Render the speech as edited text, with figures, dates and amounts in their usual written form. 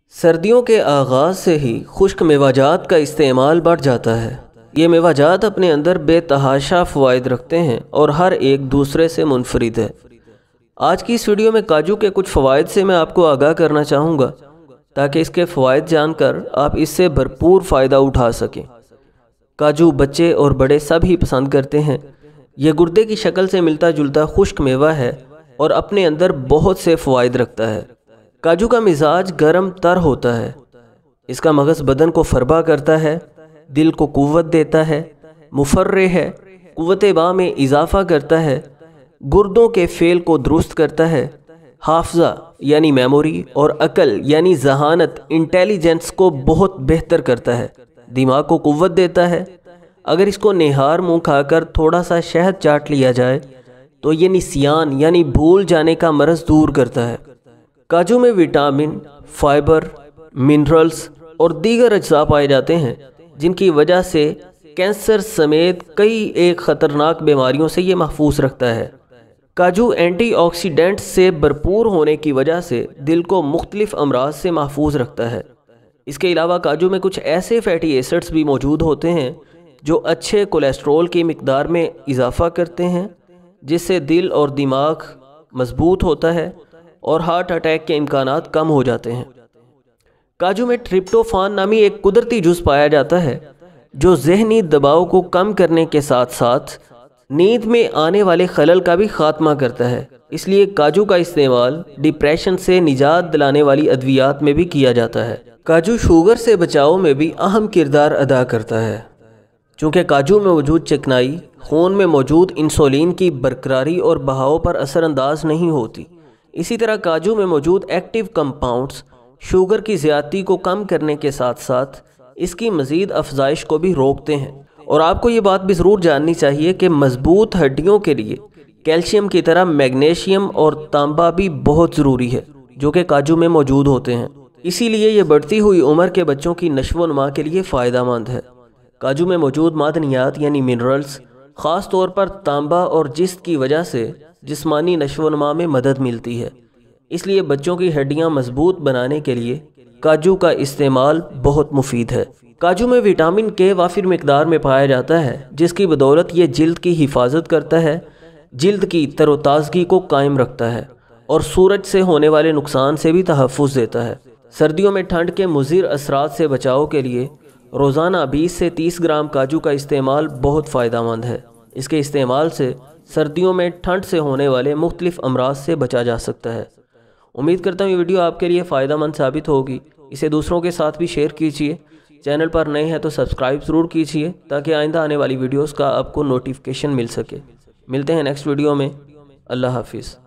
سردیوں کے آغاز سے ہی خشک میوہ کا استعمال بڑھ جاتا ہے۔ یہ میوہ اپنے اندر بے تحاشا فوائد رکھتے ہیں اور ہر ایک دوسرے سے منفرد ہے۔ آج کی اس ویڈیو میں کاجو کے کچھ فوائد سے میں آپ کو آگاہ کرنا چاہوں گا تاکہ اس کے فوائد جان کر آپ اس سے بھرپور فائدہ اٹھا سکیں۔ کاجو بچے اور بڑے سب ہی پسند کرتے ہیں۔ یہ گردے کی شکل سے ملتا جلتا خشک میوہ ہے اور اپنے اندر بہت سے فوائد رکھتا ہے۔ کاجو کا مزاج گرم تر ہوتا ہے۔ اس کا مغز بدن کو فربا کرتا ہے، دل کو قوت دیتا ہے، مفرح ہے، قوت باں میں اضافہ کرتا ہے، گردوں کے فعل کو درست کرتا ہے، حافظہ یعنی میموری اور عقل یعنی ذہانت انٹیلیجنس کو بہت بہتر کرتا ہے، دماغ کو قوت دیتا ہے۔ اگر اس کو نہار منہ کھا کر تھوڑا سا شہد چاٹ لیا جائے تو یہ نسیان یعنی بھول جانے کا مرض دور کرتا ہے۔ کاجو میں وٹامن، فائبر، منرلز اور دیگر اجزاء پائے جاتے ہیں جن کی وجہ سے کینسر سمیت کئی ایک خطرناک بیماریوں سے یہ محفوظ رکھتا ہے۔ کاجو اینٹی آکسیڈنٹ سے بھرپور ہونے کی وجہ سے دل کو مختلف امراض سے محفوظ رکھتا ہے۔ اس کے علاوہ کاجو میں کچھ ایسے فیٹی ایسڈز بھی موجود ہوتے ہیں جو اچھے کولیسٹرول کی مقدار میں اضافہ کرتے ہیں، جس سے دل اور دماغ مضبوط ہوتا ہے اور ہارٹ اٹیک کے امکانات کم ہو جاتے ہیں۔ کاجو میں ٹرپٹوفان نامی ایک قدرتی جز پایا جاتا ہے جو ذہنی دباؤ کو کم کرنے کے ساتھ ساتھ نیند میں آنے والے خلل کا بھی خاتمہ کرتا ہے۔ اس لیے کاجو کا استعمال ڈپریشن سے نجات دلانے والی ادویات میں بھی کیا جاتا ہے۔ کاجو شوگر سے بچاؤ میں بھی اہم کردار ادا کرتا ہے، چونکہ کاجو میں موجود چکنائی خون میں موجود انسولین کی برقراری اور بہاؤ پر اثر انداز نہیں ہوتی۔ اسی طرح کاجو میں موجود ایکٹیو کمپاؤنڈز شوگر کی زیادتی کو کم کرنے کے ساتھ ساتھ اس کی مزید افزائش کو بھی روکتے ہیں۔ اور آپ کو یہ بات بھی ضرور جاننی چاہیے کہ مضبوط ہڈیوں کے لیے کیلشیم کی طرح میگنیشیم اور تانبا بھی بہت ضروری ہے جو کہ کاجو میں موجود ہوتے ہیں۔ اسی لیے یہ بڑھتی ہوئی عمر کے بچوں کی نشو و نما کے لیے فائدہ مند ہے۔ کاجو میں موجود معدنیات یعنی منرلز خاص طور پر تانبا اور جست کی وجہ سے جسمانی نشو و نما میں مدد ملتی ہے۔ اس لیے بچوں کی ہڈیاں مضبوط بنانے کے لیے کاجو کا استعمال بہت مفید ہے۔ کاجو میں وٹامن کے وافر مقدار میں پایا جاتا ہے جس کی بدولت یہ جلد کی حفاظت کرتا ہے، جلد کی تر و تازگی کو قائم رکھتا ہے اور سورج سے ہونے والے نقصان سے بھی تحفظ دیتا ہے۔ سردیوں میں ٹھنڈ کے مضر اثرات سے بچاؤ کے لیے روزانہ 20 سے 30 گرام کاجو کا استعمال بہت فائدہ مند ہے۔ اس کے استعمال سے سردیوں میں ٹھنڈ سے ہونے والے مختلف امراض سے بچا جا سکتا ہے۔ امید کرتا ہوں یہ ویڈیو آپ کے لیے فائدہ مند ثابت ہوگی۔ اسے دوسروں کے ساتھ بھی شیئر کیجیے۔ چینل پر نئے ہیں تو سبسکرائب ضرور کیجیے تاکہ آئندہ آنے والی ویڈیوز کا آپ کو نوٹیفیکیشن مل سکے۔ ملتے ہیں نیکسٹ ویڈیو میں۔ اللہ حافظ۔